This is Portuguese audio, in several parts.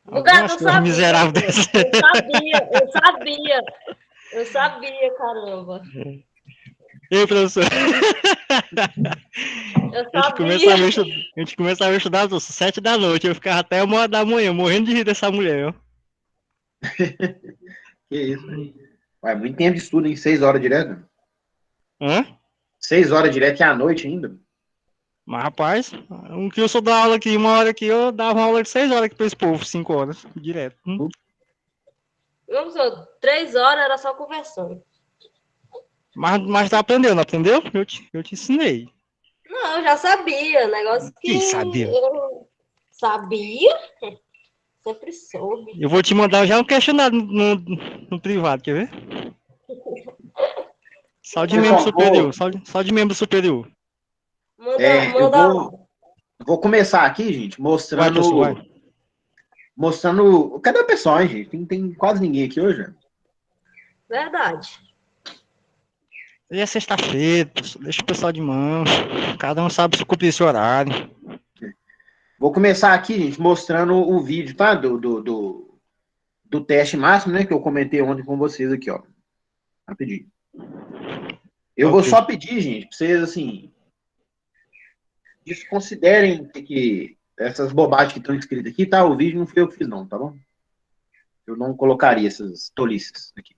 O Alguém gato acha que é um miserável desse. Eu sabia, caramba. Ei, professor. Eu A gente começava sabia. a estudar às 7 da noite. Eu ficava até 1 hora da manhã, morrendo de rir dessa mulher, ó. Que isso, velho. Ué, muito tempo de estudo, em 6 horas direto. Hã? 6 horas direto e à noite ainda. Mas, rapaz, um que eu sou da aula aqui, 1 hora aqui, eu dava uma aula de 6 horas aqui pra esse povo, 5 horas, direto. Vamos lá, 3 horas era só conversando. Mas tá aprendendo, aprendeu? Eu te ensinei. Não, eu já sabia. Negócio que Quem sabia? eu sabia, sempre soube. Eu vou te mandar já um questionário no privado, quer ver? Só de membro Pessoal, superior, só de membro superior. eu Manda lá. vou começar aqui, gente, Vai, professor, vai. mostrando. Cadê o pessoal, hein, gente? Tem quase ninguém aqui hoje. Verdade. Hoje é sexta-feira, professor, deixa o pessoal de mão. Cada um sabe se cumprir esse horário. Vou começar aqui, gente, mostrando o vídeo, tá? Do teste máximo, né? Que eu comentei ontem com vocês aqui, ó. Rapidinho. Eu vou Ok. só pedir, gente, pra vocês, assim, desconsiderem que essas bobagens que estão escritas aqui, tá? O vídeo não foi eu que fiz, não, tá bom? Eu não colocaria essas tolices aqui.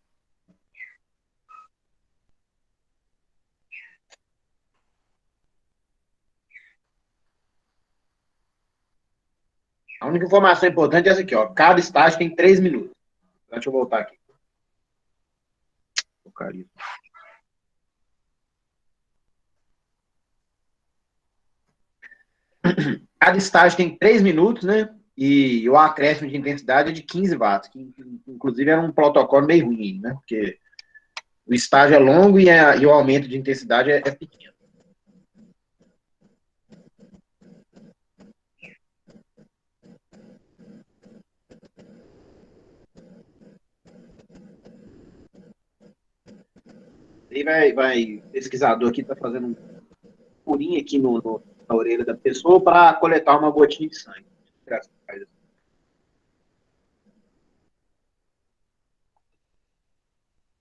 A única informação importante é essa aqui, ó. Cada estágio tem 3 minutos. Deixa eu voltar aqui. Porcaria. Cada estágio tem 3 minutos, né? E o acréscimo de intensidade é de 15 watts, que inclusive era um protocolo meio ruim, né? Porque o estágio é longo e o aumento de intensidade é pequeno. Aí vai pesquisador aqui está fazendo um furinho aqui na orelha da pessoa para coletar uma gotinha de sangue.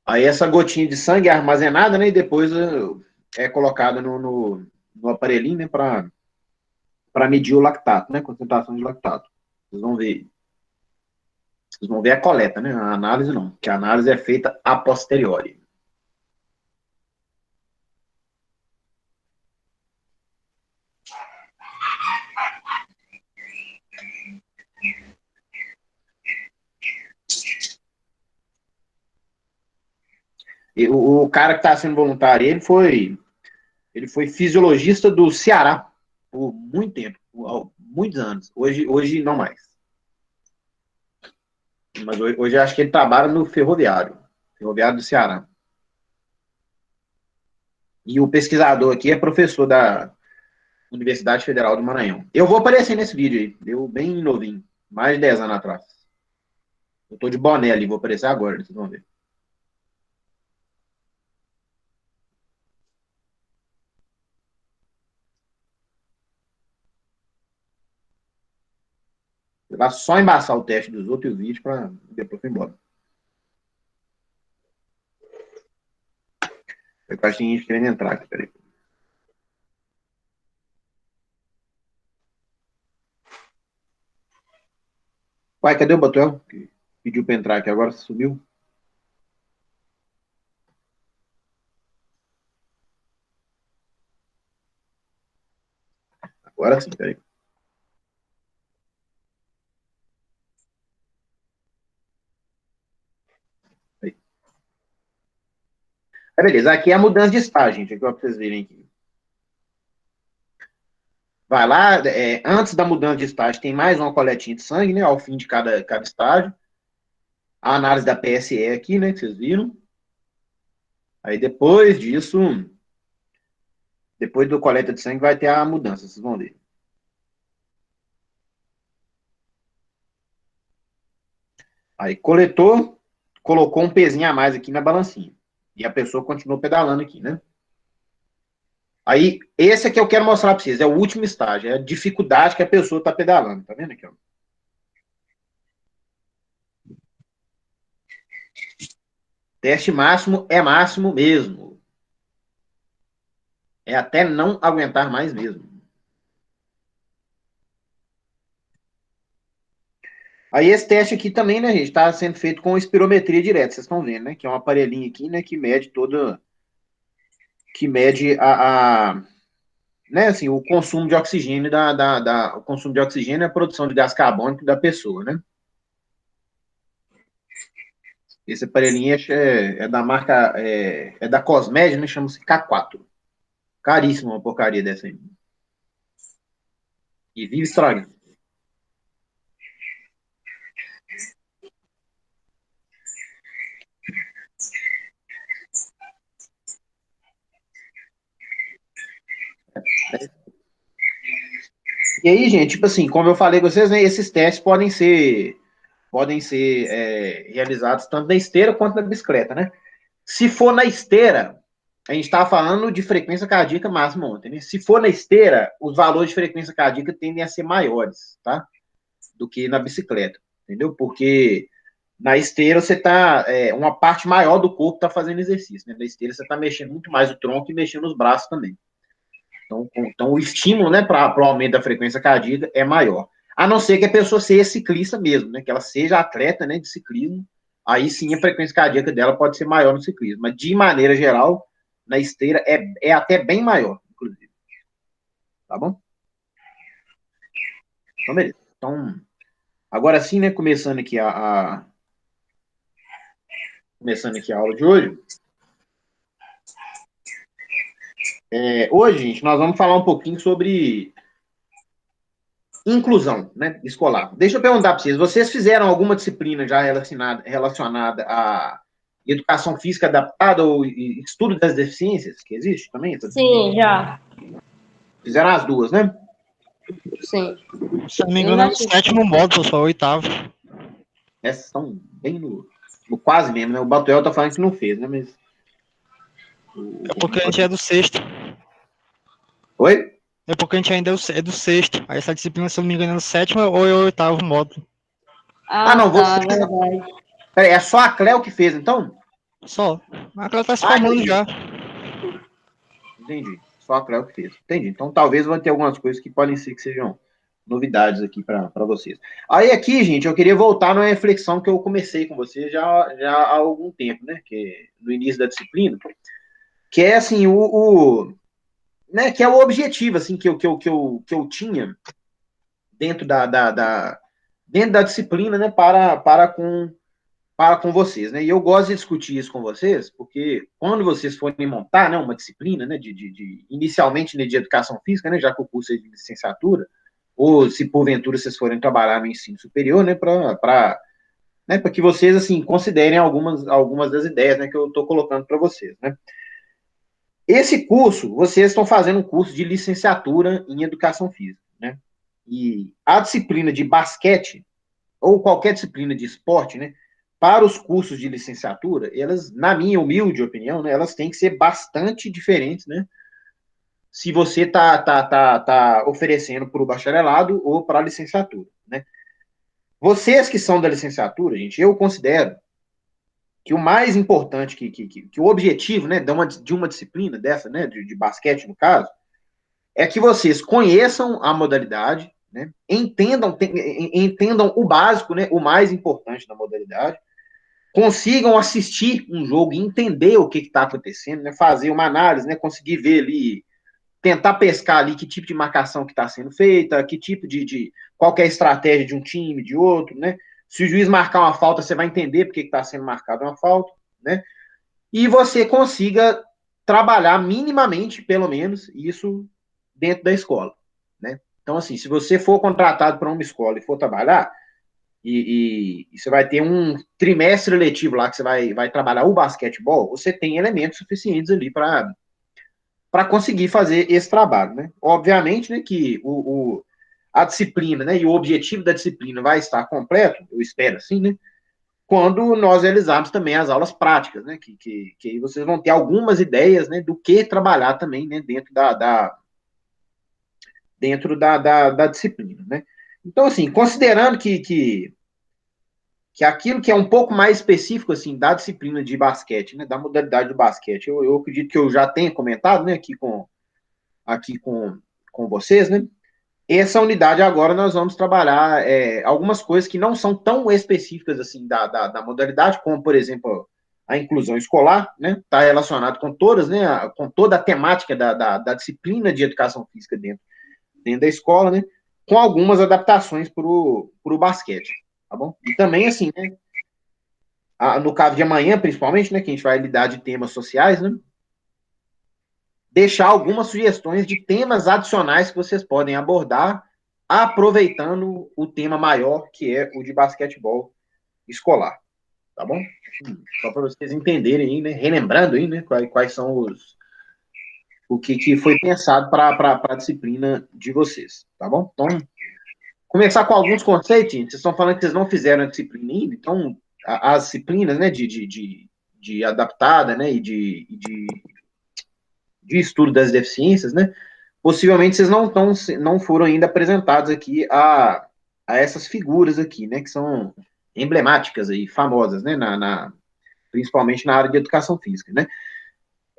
Aí essa gotinha de sangue é armazenada, né? E depois é colocada no aparelhinho, né? Para medir o lactato, né? Concentração de lactato. Vocês vão ver. Vocês vão ver a coleta, né? A análise não, porque a análise é feita a posteriori. E o cara que está sendo voluntário, ele foi fisiologista do Ceará por muito tempo, por muitos anos. Hoje não mais. Mas hoje acho que ele trabalha no ferroviário do Ceará. E o pesquisador aqui é professor da Universidade Federal do Maranhão. Eu vou aparecer nesse vídeo aí, eu bem novinho, mais de 10 anos atrás. Eu tô de boné ali, vou aparecer agora, vocês vão ver. Eu vou só embaçar o teste dos outros vídeos para depois ir embora. Eu acho que tem gente querendo entrar aqui, peraí. Uai, cadê o Batuel? Que pediu para entrar aqui agora, sumiu. Agora sim, peraí. Aí. Beleza, aqui é a mudança de estágio, gente, aqui para vocês verem aqui. Vai lá, antes da mudança de estágio tem mais uma coletinha de sangue, né, ao fim de cada estágio. A análise da PSE aqui, né, que vocês viram. Aí depois disso, depois do coleta de sangue vai ter a mudança, vocês vão ver. Aí coletou, colocou um pezinho a mais aqui na balancinha. E a pessoa continuou pedalando aqui, né? Aí, esse aqui eu quero mostrar para vocês, é o último estágio, é a dificuldade que a pessoa está pedalando, tá vendo aqui, ó? Teste máximo é máximo mesmo. É até não aguentar mais mesmo. Aí esse teste aqui também, né, gente, está sendo feito com espirometria direta, vocês estão vendo, né? Que é um aparelhinho aqui, né, que mede né, assim, o consumo de oxigênio o consumo de oxigênio e a produção de gás carbônico da pessoa, né? Esse aparelhinho é da marca, é da Cosmed, né? Chama-se K4. Caríssimo uma porcaria dessa aí. E vive estragando. E aí, gente, tipo assim, como eu falei com vocês, né, esses testes podem ser realizados tanto na esteira quanto na bicicleta, né? Se for na esteira, a gente estava falando de frequência cardíaca máxima ontem, né? Se for na esteira, os valores de frequência cardíaca tendem a ser maiores, tá? Do que na bicicleta, entendeu? Porque na esteira você tá, uma parte maior do corpo tá fazendo exercício, né? Na esteira você tá mexendo muito mais o tronco e mexendo os braços também. Então o estímulo, né, para o aumento da frequência cardíaca é maior. A não ser que a pessoa seja ciclista mesmo, né? Que ela seja atleta, né, de ciclismo. Aí sim a frequência cardíaca dela pode ser maior no ciclismo. Mas de maneira geral, na esteira é até bem maior, inclusive. Tá bom? Então, beleza. Então, agora sim, né, começando aqui a aula de hoje. Hoje, gente, nós vamos falar um pouquinho sobre inclusão, né, escolar. Deixa eu perguntar para vocês fizeram alguma disciplina já relacionada à educação física adaptada ou estudo das deficiências, que existe também? Sim, já. Fizeram as duas, né? Sim. Se não me engano, é o sétimo módulo, só o oitavo. Essas estão bem no quase mesmo, né? O Batuel tá falando que não fez, né? Mas... É porque a gente é do sexto. Oi? É porque a gente ainda é do sexto. Aí essa disciplina, se eu não me engano, é o sétimo ou é o oitavo módulo. Não, Tá, você... verdade. Peraí, é só a Cleo que fez, então? Só. A Clara tá se formando já. Entendi. Só a Cleo que fez. Entendi. Então talvez vai ter algumas coisas que podem ser que sejam novidades aqui para vocês. Aí aqui, gente, eu queria voltar numa reflexão que eu comecei com vocês já há algum tempo, né? Que no início da disciplina, que é assim né? Que é o objetivo assim que eu tinha dentro dentro da disciplina, né? Para com vocês, né? E eu gosto de discutir isso com vocês, porque quando vocês forem montar, né, uma disciplina, né, inicialmente, né, de educação física, né, já que o curso é de licenciatura, ou se porventura vocês forem trabalhar no ensino superior, né, para que vocês assim considerem algumas das ideias, né, que eu estou colocando para vocês, né? Esse curso, vocês estão fazendo um curso de licenciatura em educação física, né? E a disciplina de basquete ou qualquer disciplina de esporte, né, para os cursos de licenciatura, elas, na minha humilde opinião, né, elas têm que ser bastante diferentes, né, se você tá oferecendo para o bacharelado ou para a licenciatura, né. Vocês que são da licenciatura, gente, eu considero que o mais importante, que o objetivo, né, de uma disciplina dessa, né, de basquete, no caso, é que vocês conheçam a modalidade, né, entendam o básico, né, o mais importante da modalidade, consigam assistir um jogo e entender o que está acontecendo, né, fazer uma análise, né, conseguir ver ali, tentar pescar ali que tipo de marcação que está sendo feita, que tipo qual é a estratégia de um time, de outro, né? Se o juiz marcar uma falta, você vai entender por que está sendo marcada uma falta, né? E você consiga trabalhar minimamente, pelo menos, isso dentro da escola, né? Então, assim, se você for contratado para uma escola e for trabalhar, e você vai ter um trimestre letivo lá que você vai trabalhar o basquetebol, você tem elementos suficientes ali para conseguir fazer esse trabalho, né? Obviamente, né, que a disciplina, né, e o objetivo da disciplina vai estar completo, eu espero assim, né, quando nós realizarmos também as aulas práticas, né, que aí vocês vão ter algumas ideias, né, do que trabalhar também, né, dentro da disciplina, né. Então, assim, considerando que que aquilo que é um pouco mais específico, assim, da disciplina de basquete, né, da modalidade do basquete, eu acredito que eu já tenha comentado, né, aqui com vocês, né, essa unidade agora nós vamos trabalhar algumas coisas que não são tão específicas, assim, da modalidade, como, por exemplo, a inclusão escolar, né, está relacionado com todas, né, com toda a temática da disciplina de educação física dentro da escola, né, com algumas adaptações para o basquete, tá bom? E também, assim, né, no caso de amanhã, principalmente, né, que a gente vai lidar de temas sociais, né, deixar algumas sugestões de temas adicionais que vocês podem abordar, aproveitando o tema maior, que é o de basquetebol escolar, tá bom? Só para vocês entenderem aí, né, relembrando aí, né, quais são o que foi pensado para a disciplina de vocês, tá bom? Então, começar com alguns conceitos, gente. Vocês estão falando que vocês não fizeram a disciplina ainda, então as disciplinas, né, de adaptada, né, e de estudo das deficiências, né, possivelmente vocês não foram ainda apresentados aqui a essas figuras aqui, né, que são emblemáticas aí, famosas, né, principalmente na área de educação física, né.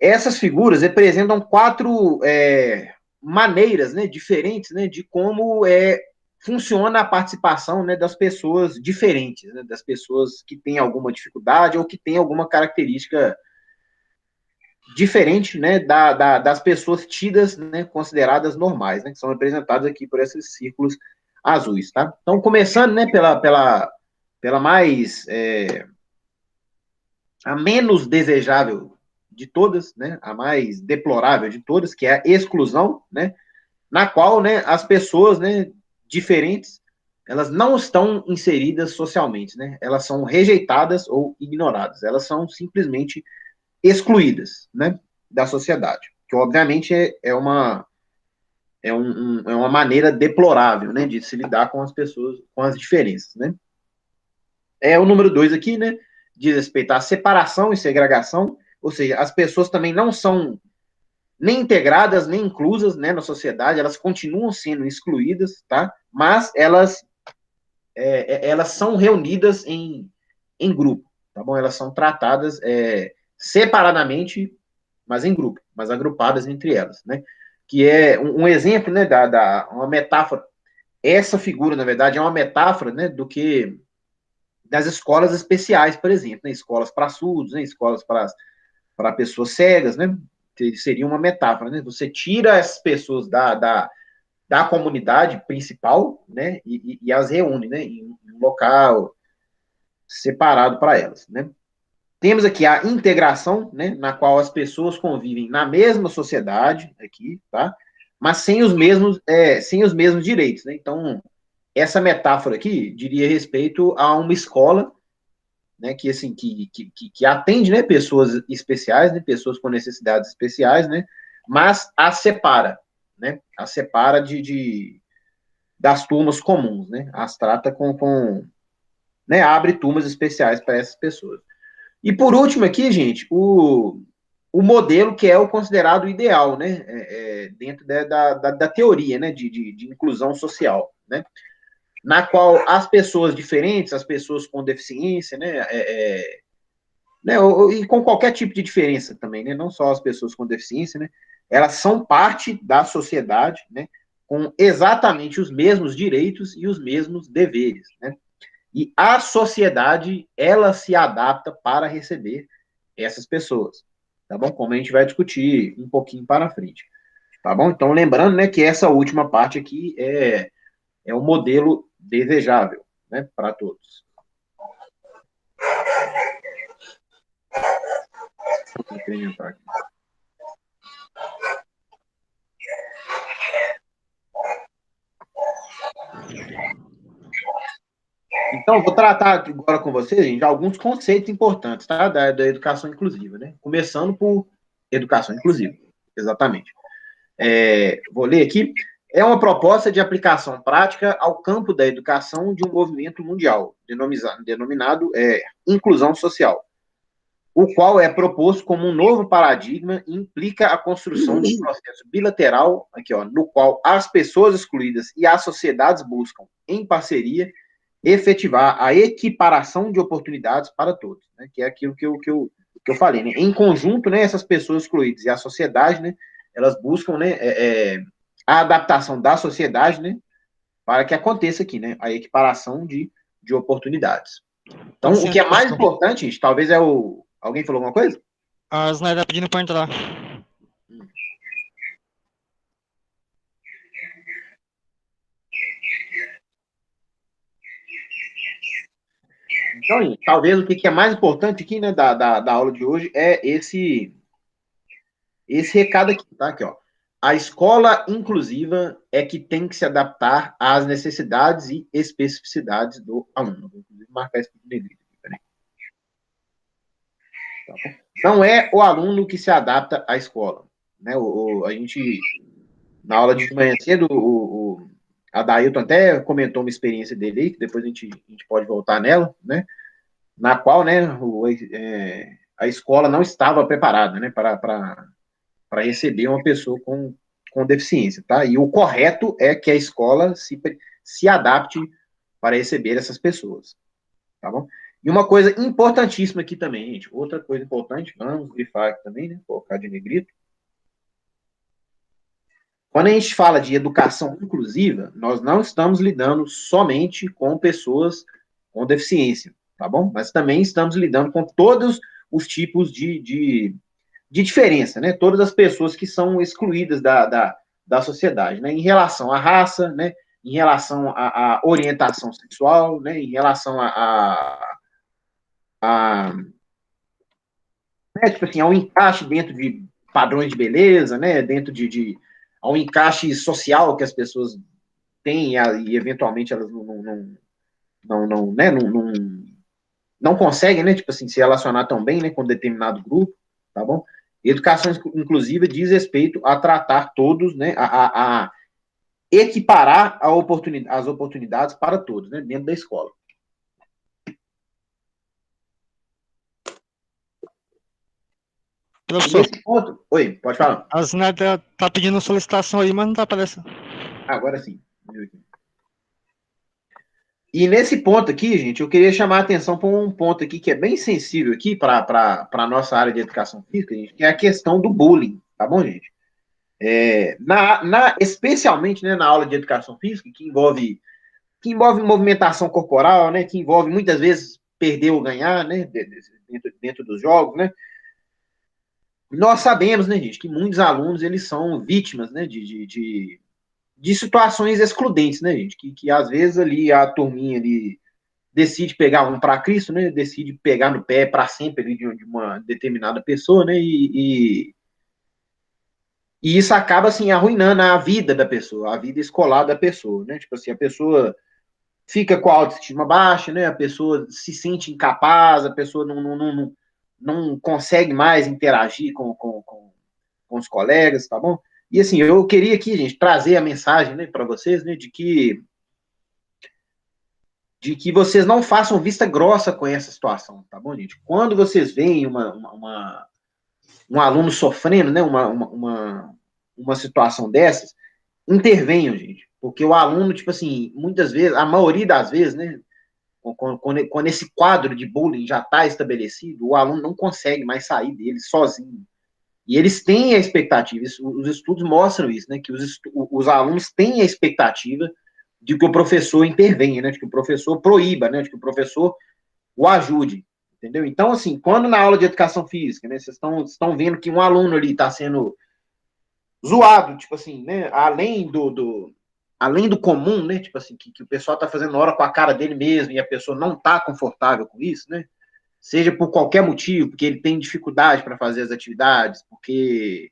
Essas figuras representam quatro maneiras, né, diferentes, né, de como funciona a participação, né, das pessoas diferentes, né, das pessoas que têm alguma dificuldade ou que têm alguma característica diferente, né, das pessoas tidas, né, consideradas normais, né, que são representadas aqui por esses círculos azuis, tá? Então, começando, né, pela mais a menos desejável de todas, né, a mais deplorável de todas, que é a exclusão, né, na qual, né, as pessoas, né, diferentes, elas não estão inseridas socialmente, né, elas são rejeitadas ou ignoradas, elas são simplesmente excluídas, né, da sociedade, que obviamente é uma maneira deplorável, né, de se lidar com as pessoas, com as diferenças, né. O número 2 aqui, né, diz respeito à separação e segregação, ou seja, as pessoas também não são nem integradas, nem inclusas, né, na sociedade, elas continuam sendo excluídas, tá? Mas elas são reunidas em grupo, tá bom? Elas são tratadas separadamente, mas em grupo, mas agrupadas entre elas, né? Que é um exemplo, né, uma metáfora. Essa figura, na verdade, é uma metáfora, né, das escolas especiais, por exemplo, né? Escolas para surdos, né? Escolas para pessoas cegas, né? Seria uma metáfora, né? Você tira essas pessoas da comunidade principal, né? E as reúne, né? Em um local separado para elas, né? Temos aqui a integração, né? Na qual as pessoas convivem na mesma sociedade, aqui, tá? Mas sem os mesmos direitos, né? Então, essa metáfora aqui diria respeito a uma escola, né, que assim que atende, né, pessoas especiais, né, pessoas com necessidades especiais, né, mas as separa, né, das turmas comuns, né, as trata né, abre turmas especiais para essas pessoas. E por último aqui, gente, o modelo que é o considerado ideal, né, dentro da teoria, né, de inclusão social, né, na qual as pessoas diferentes, as pessoas com deficiência, né, né, e com qualquer tipo de diferença também, né, não só as pessoas com deficiência, né, elas são parte da sociedade, né, com exatamente os mesmos direitos e os mesmos deveres, né, e a sociedade, ela se adapta para receber essas pessoas, tá bom? Como a gente vai discutir um pouquinho para frente, tá bom? Então, lembrando, né, que essa última parte aqui é o modelo desejável, né, para todos. Vou incrementar aqui. Então, vou tratar agora com vocês, gente, de alguns conceitos importantes, tá? Da educação inclusiva, né? Começando por educação inclusiva, exatamente. Vou ler aqui. É uma proposta de aplicação prática ao campo da educação de um movimento mundial, denominado inclusão social, o qual é proposto como um novo paradigma e implica a construção de um processo bilateral, aqui, ó, no qual as pessoas excluídas e as sociedades buscam, em parceria, efetivar a equiparação de oportunidades para todos, né? Que é aquilo que eu falei, né? Em conjunto, né, essas pessoas excluídas e a sociedade, né, elas buscam, né, a adaptação da sociedade, né, para que aconteça aqui, né, a equiparação de oportunidades. Então, Tá o que certo, é mais professor. importante, gente, talvez é o... Alguém falou alguma coisa? A Snyder tá pedindo pra entrar. Então, gente, talvez o que é mais importante aqui, né, da aula de hoje é esse recado aqui, tá? Aqui, ó. A escola inclusiva é que tem que se adaptar às necessidades e especificidades do aluno. Vou inclusive marcar isso aqui negrito. Tá bom? Não é o aluno que se adapta à escola. Né? A gente, na aula de manhã cedo, a Dailton até comentou uma experiência dele aí, que depois a gente pode voltar nela, né? Na qual, né, a escola não estava preparada, né, para receber uma pessoa com deficiência, tá? E o correto é que a escola se adapte para receber essas pessoas, tá bom? E uma coisa importantíssima aqui também, gente, outra coisa importante, vamos grifar aqui também, né, colocar de negrito. Quando a gente fala de educação inclusiva, nós não estamos lidando somente com pessoas com deficiência, tá bom? Mas também estamos lidando com todos os tipos de diferença, né? Todas as pessoas que são excluídas da sociedade, né? Em relação à raça, né? Em relação à orientação sexual, né? Em relação né? Tipo assim, ao encaixe dentro de padrões de beleza, né? Dentro ao encaixe social que as pessoas têm e eventualmente elas não conseguem, né? Tipo assim, se relacionar tão bem, né? Com determinado grupo, tá bom? Educação inclusiva diz respeito a tratar todos, né? A equiparar as oportunidades para todos, né? Dentro da escola. Professor, Nesse ponto... Oi, pode falar. a Snyder tá pedindo solicitação aí, mas não tá aparecendo. Agora sim. E nesse ponto aqui, gente, eu queria chamar a atenção para um ponto aqui que é bem sensível aqui para a nossa área de educação física, gente, que é a questão do bullying, tá bom, gente? Especialmente, né, na aula de educação física, que envolve movimentação corporal, né, que envolve muitas vezes perder ou ganhar, né, dentro dos jogos, né. Nós sabemos, né, gente, que muitos alunos eles são vítimas, né, de situações excludentes, né, gente, que às vezes ali a turminha ali decide pegar um para Cristo, né, decide pegar no pé para sempre ali de uma determinada pessoa, né, e isso acaba, assim, arruinando a vida da pessoa, a vida escolar da pessoa, né? Tipo assim, a pessoa fica com a autoestima baixa, né? A pessoa se sente incapaz, a pessoa não consegue mais interagir com os colegas, tá bom? E assim, eu queria aqui, gente, trazer a mensagem, né, para vocês, né, de que vocês não façam vista grossa com essa situação, tá bom, gente? Quando vocês veem um aluno sofrendo, né, uma situação dessas, intervenham, gente. Porque o aluno, tipo assim, muitas vezes, a maioria das vezes, né, quando esse quadro de bullying já está estabelecido, o aluno não consegue mais sair dele sozinho. E eles têm a expectativa, os estudos mostram isso, né, que os alunos têm a expectativa de que o professor intervenha, né, de que o professor proíba, né, de que o professor o ajude, entendeu? Então, assim, quando na aula de educação física, né, vocês estão vendo que um aluno ali está sendo zoado, tipo assim, né, além do comum, né, tipo assim, que o pessoal tá fazendo hora com a cara dele mesmo e a pessoa não tá confortável com isso, né, seja por qualquer motivo, porque ele tem dificuldade para fazer as atividades, porque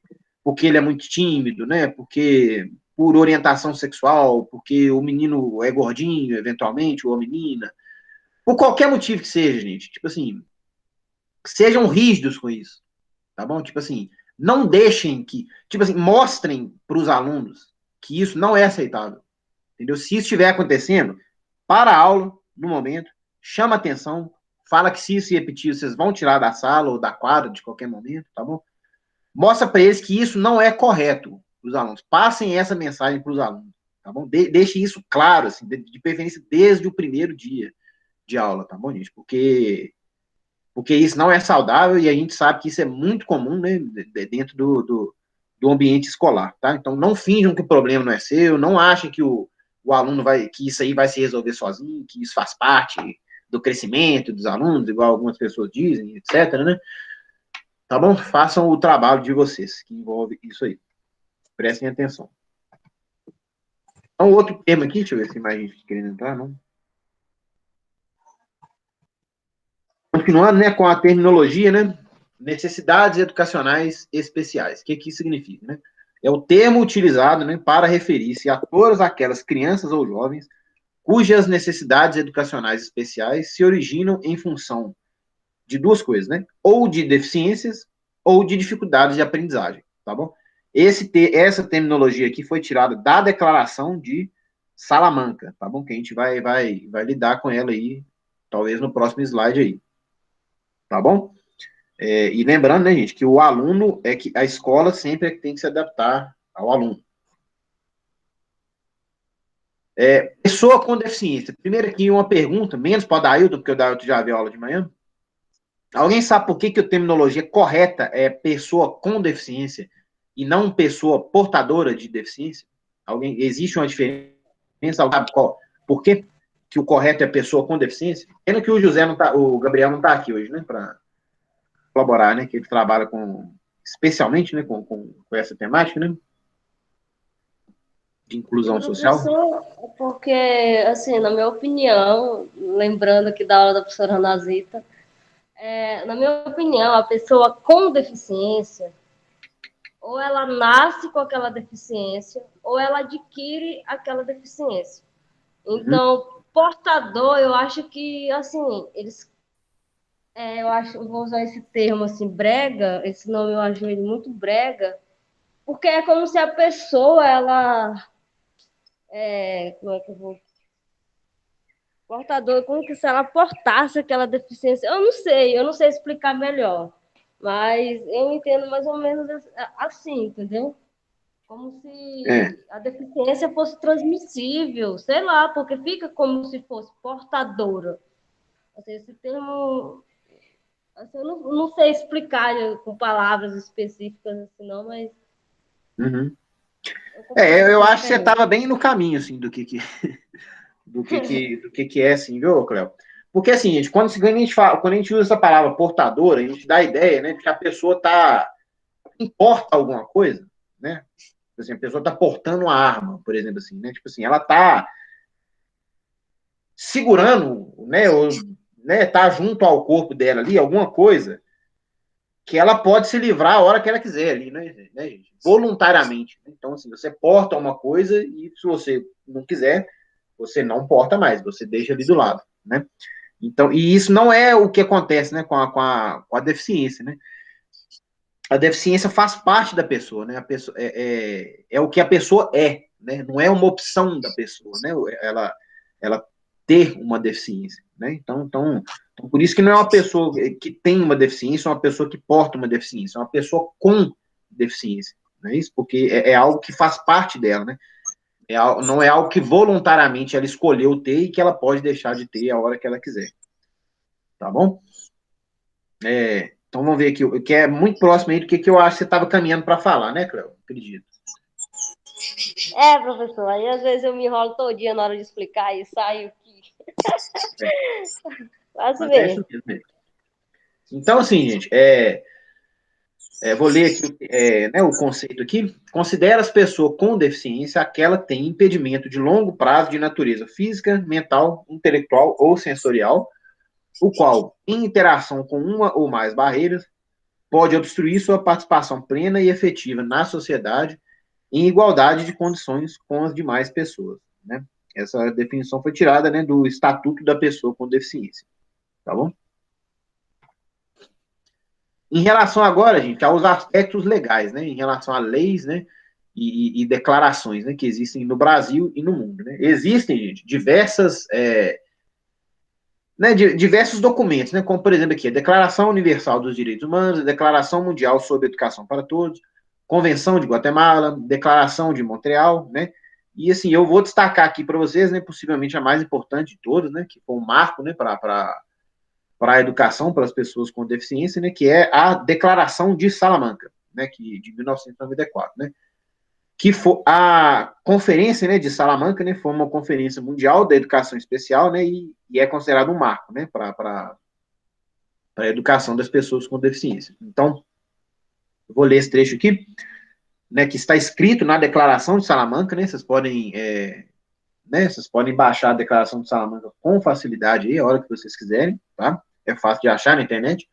ele é muito tímido, né, porque por orientação sexual, porque o menino é gordinho, eventualmente, ou a menina, por qualquer motivo que seja, gente, tipo assim, sejam rígidos com isso, tá bom? Tipo assim, não deixem que, tipo assim, mostrem para os alunos que isso não é aceitável, entendeu? Se isso estiver acontecendo, para a aula, no momento, chama atenção, fala que se isso se repetir, vocês vão tirar da sala ou da quadra de qualquer momento, tá bom? Mostra para eles que isso não é correto, os alunos. Passem essa mensagem para os alunos, tá bom? Deixe isso claro, assim, de preferência desde o primeiro dia de aula, tá bom, gente? Porque isso não é saudável e a gente sabe que isso é muito comum, né, dentro do ambiente escolar, tá? Então, não finjam que o problema não é seu, não achem que o aluno que isso aí vai se resolver sozinho, que isso faz parte do crescimento dos alunos, igual algumas pessoas dizem, etc, né? Tá bom? Façam o trabalho de vocês, que envolve isso aí. Prestem atenção. Então, outro termo aqui, deixa eu ver se mais gente querendo entrar, não? Continuando, né, com a terminologia, né? Necessidades educacionais especiais. O que isso significa, né? É o termo utilizado, né, para referir-se a todas aquelas crianças ou jovens cujas necessidades educacionais especiais se originam em função de duas coisas, né? Ou de deficiências ou de dificuldades de aprendizagem, tá bom? Essa terminologia aqui foi tirada da Declaração de Salamanca, tá bom? Que a gente vai lidar com ela aí, talvez no próximo slide aí, tá bom? E lembrando, né, gente, que o aluno que a escola sempre é que tem que se adaptar ao aluno. Pessoa com deficiência. Primeiro aqui uma pergunta, menos para o Dailton, porque o Dailton já viu aula de manhã. Alguém sabe por que a terminologia correta é pessoa com deficiência e não pessoa portadora de deficiência? Existe uma diferença? Alguém sabe por que o correto é pessoa com deficiência? Pena que o Gabriel não está aqui hoje, né, para colaborar, né, que ele trabalha especialmente, né, com essa temática, né, de inclusão social. Porque, assim, na minha opinião, lembrando aqui da aula da professora Nazita, na minha opinião, a pessoa com deficiência, ou ela nasce com aquela deficiência, ou ela adquire aquela deficiência. Então, portador, eu acho que, assim, eu vou usar esse termo, assim, brega, esse nome eu acho ele muito brega, porque é como se a pessoa, como é que eu vou... Portador, como que se ela portasse aquela deficiência? Eu não sei explicar melhor, mas eu entendo mais ou menos assim, entendeu? Como se a deficiência fosse transmissível, sei lá, porque fica como se fosse portadora. Assim, esse termo, assim, eu não sei explicar com palavras específicas, assim, não, mas... Uhum. Eu acho que você estava bem no caminho, assim, do que é, assim, viu, Cléo? Porque, assim, gente, quando a gente usa essa palavra portadora, a gente dá a ideia, né, de que a pessoa importa alguma coisa, né? Assim, a pessoa está portando uma arma, por exemplo, assim, né? Tipo assim, ela está segurando, né, ou, né, tá junto ao corpo dela ali, alguma coisa que ela pode se livrar a hora que ela quiser ali, né, gente? Voluntariamente. Então, assim, você porta uma coisa e se você não quiser, você não porta mais, você deixa ali do lado, né? Então, e isso não é o que acontece, né, com a deficiência, né? A deficiência faz parte da pessoa, né? A pessoa é o que a pessoa é, né? Não é uma opção da pessoa, né? Ela ter uma deficiência, né? Então, por isso que não é uma pessoa que tem uma deficiência, é uma pessoa que porta uma deficiência, é uma pessoa com deficiência, não é isso? Porque é algo que faz parte dela, né? Não é algo que voluntariamente ela escolheu ter e que ela pode deixar de ter a hora que ela quiser. Tá bom? Então vamos ver aqui, que é muito próximo aí do que eu acho que você estava caminhando para falar, né, Cléo? Acredito. Professor, aí às vezes eu me enrolo todo dia na hora de explicar e saio aqui. Faço mesmo. Então, assim, gente, vou ler aqui né, o conceito aqui. Considera as pessoas com deficiência aquela que tem impedimento de longo prazo de natureza física, mental, intelectual ou sensorial, o qual, em interação com uma ou mais barreiras, pode obstruir sua participação plena e efetiva na sociedade em igualdade de condições com as demais pessoas, né? Essa definição foi tirada, né, do Estatuto da Pessoa com Deficiência, tá bom? Em relação agora, gente, aos aspectos legais, né, em relação a leis, né, e declarações, né, que existem no Brasil e no mundo, né? Existem, gente, diversos documentos, né, como, por exemplo, aqui, a Declaração Universal dos Direitos Humanos, a Declaração Mundial sobre Educação para Todos, Convenção de Guatemala, Declaração de Montreal, né, E, assim, eu vou destacar aqui para vocês, né, possivelmente a mais importante de todas, né, que foi um marco, né, para a educação para as pessoas com deficiência, né, que é a Declaração de Salamanca, né, de 1994, né, que foi a conferência, né, de Salamanca, né, foi uma conferência mundial da educação especial, né, e é considerado um marco, né, para a educação das pessoas com deficiência. Então, eu vou ler esse trecho aqui, né, que está escrito na Declaração de Salamanca, né, vocês podem baixar a Declaração de Salamanca com facilidade aí, a hora que vocês quiserem, tá? É fácil de achar na internet.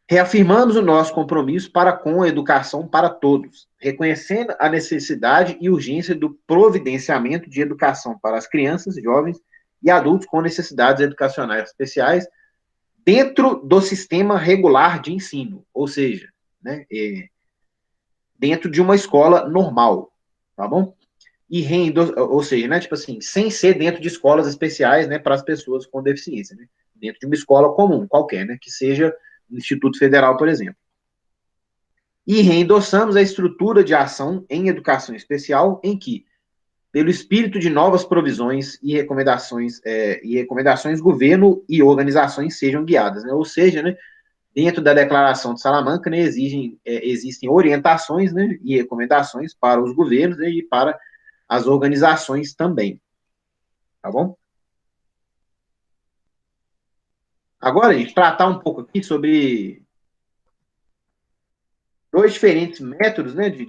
Reafirmamos o nosso compromisso para com a educação para todos, reconhecendo a necessidade e urgência do providenciamento de educação para as crianças, jovens e adultos com necessidades educacionais especiais dentro do sistema regular de ensino, ou seja, né, dentro de uma escola normal, tá bom? Ou seja, né, tipo assim, sem ser dentro de escolas especiais, né, para as pessoas com deficiência, né, dentro de uma escola comum, qualquer, né, que seja o Instituto Federal, por exemplo. E reendossamos a estrutura de ação em educação especial, em que, pelo espírito de novas provisões e recomendações, governo e organizações sejam guiadas, né, ou seja, né, dentro da Declaração de Salamanca, né, existem orientações, né, e recomendações para os governos, né, e para as organizações também. Tá bom? Agora, a gente tratar um pouco aqui sobre dois diferentes métodos, né, de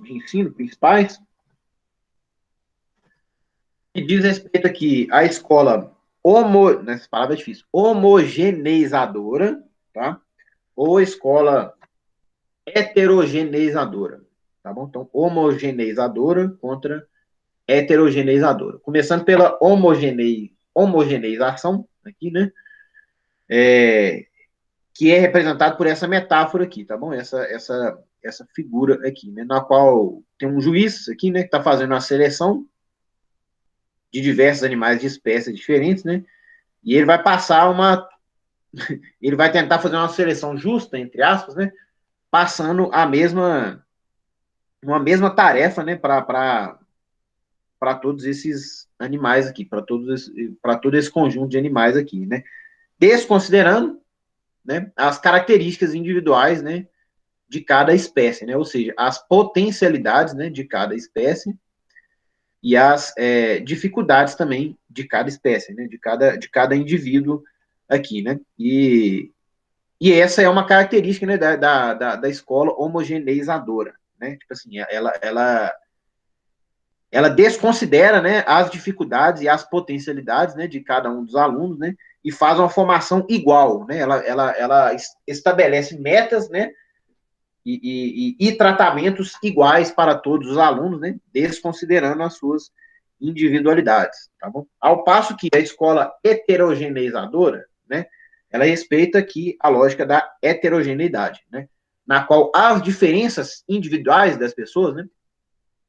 ensino principais, que diz respeito aqui à escola nessa palavra é difícil, homogeneizadora, tá? Ou escola heterogeneizadora, tá bom? Então, homogeneizadora contra heterogeneizadora. Começando pela homogeneização, aqui, né? Que é representado por essa metáfora aqui, tá bom? Essa figura aqui, né? Na qual tem um juiz aqui, né? Que está fazendo uma seleção de diversos animais de espécies diferentes, né? E ele vai passar ele vai tentar fazer uma seleção justa, entre aspas, né? Passando uma mesma tarefa, né? Para todos esses animais aqui, para todo esse conjunto de animais aqui, né? Desconsiderando, né, as características individuais, né, de cada espécie, né, ou seja, as potencialidades, né, de cada espécie e as dificuldades também de cada espécie, né, de cada indivíduo aqui, né, e essa é uma característica, né, da escola homogeneizadora, né, tipo assim, ela desconsidera, né, as dificuldades e as potencialidades, né, de cada um dos alunos, né, e faz uma formação igual, né, ela estabelece metas, né, e tratamentos iguais para todos os alunos, né, desconsiderando as suas individualidades, tá bom? Ao passo que a escola heterogeneizadora, né, ela respeita aqui a lógica da heterogeneidade, né, na qual as diferenças individuais das pessoas, né,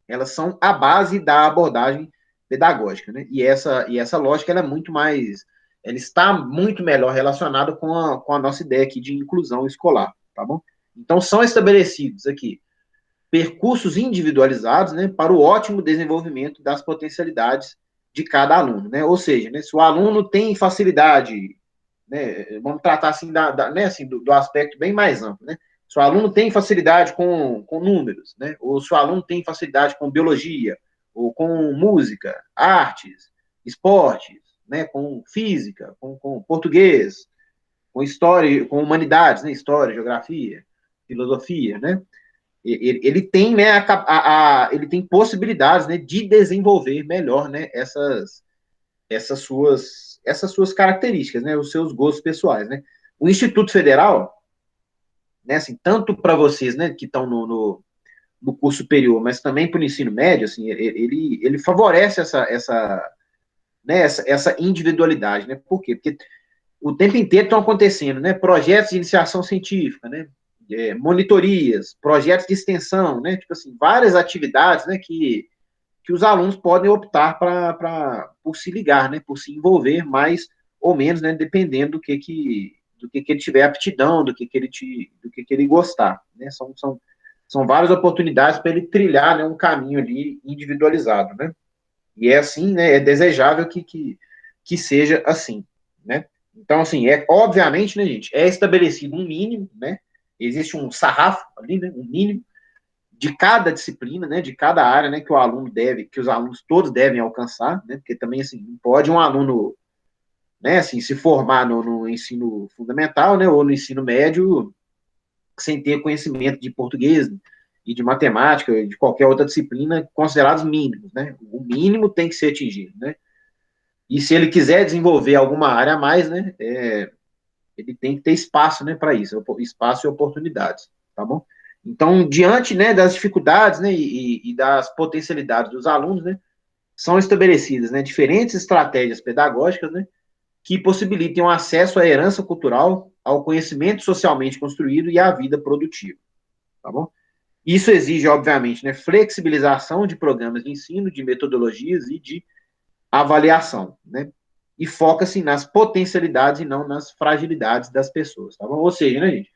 elas são a base da abordagem pedagógica, né? E essa lógica ela está muito melhor relacionada com a nossa ideia aqui de inclusão escolar, tá bom? Então são estabelecidos aqui percursos individualizados, né, para o ótimo desenvolvimento das potencialidades de cada aluno, né? Ou seja, né, se o aluno tem facilidade, né, vamos tratar assim né, assim, do aspecto bem mais amplo, né? Se o aluno tem facilidade com números, né? Ou se o aluno tem facilidade com biologia, ou com música, artes, esportes, né? Com física, com português, com história, com humanidades, né? História, geografia, filosofia, né? Ele tem, né, ele tem possibilidades, né, de desenvolver melhor, né, essas suas características, né, os seus gostos pessoais, né? O Instituto Federal, né, assim, tanto para vocês, né, que estão no curso superior, mas também para o ensino médio, assim, ele favorece essa individualidade, né? Por quê? Porque o tempo inteiro estão acontecendo, né, projetos de iniciação científica, né, monitorias, projetos de extensão, né, tipo assim, várias atividades, né, que os alunos podem optar por se ligar, né, por se envolver mais ou menos, né, dependendo do que ele tiver aptidão, do que ele gostar, né, São várias oportunidades para ele trilhar, né, um caminho ali individualizado, né? E é assim, né? É desejável que seja assim, né? Então, assim, obviamente, né, gente, é estabelecido um mínimo, né? Existe um sarrafo ali, né? Um mínimo de cada disciplina, né? De cada área, né? Que o aluno deve, que os alunos todos devem alcançar, né? Porque também, assim, não pode um aluno, né? Assim, se formar no ensino fundamental, né? Ou no ensino médio sem ter conhecimento de português e de matemática, de qualquer outra disciplina, considerados mínimos, né? O mínimo tem que ser atingido, né? E se ele quiser desenvolver alguma área a mais, né? Ele tem que ter espaço, né? Para isso, espaço e oportunidades, tá bom? Então, diante, né, das dificuldades, né, e das potencialidades dos alunos, né, são estabelecidas, né, diferentes estratégias pedagógicas, né, que possibilitem o acesso à herança cultural, ao conhecimento socialmente construído e à vida produtiva, tá bom? Isso exige, obviamente, né, flexibilização de programas de ensino, de metodologias e de avaliação, né? E foca-se nas potencialidades e não nas fragilidades das pessoas, tá bom? Ou seja, né, gente?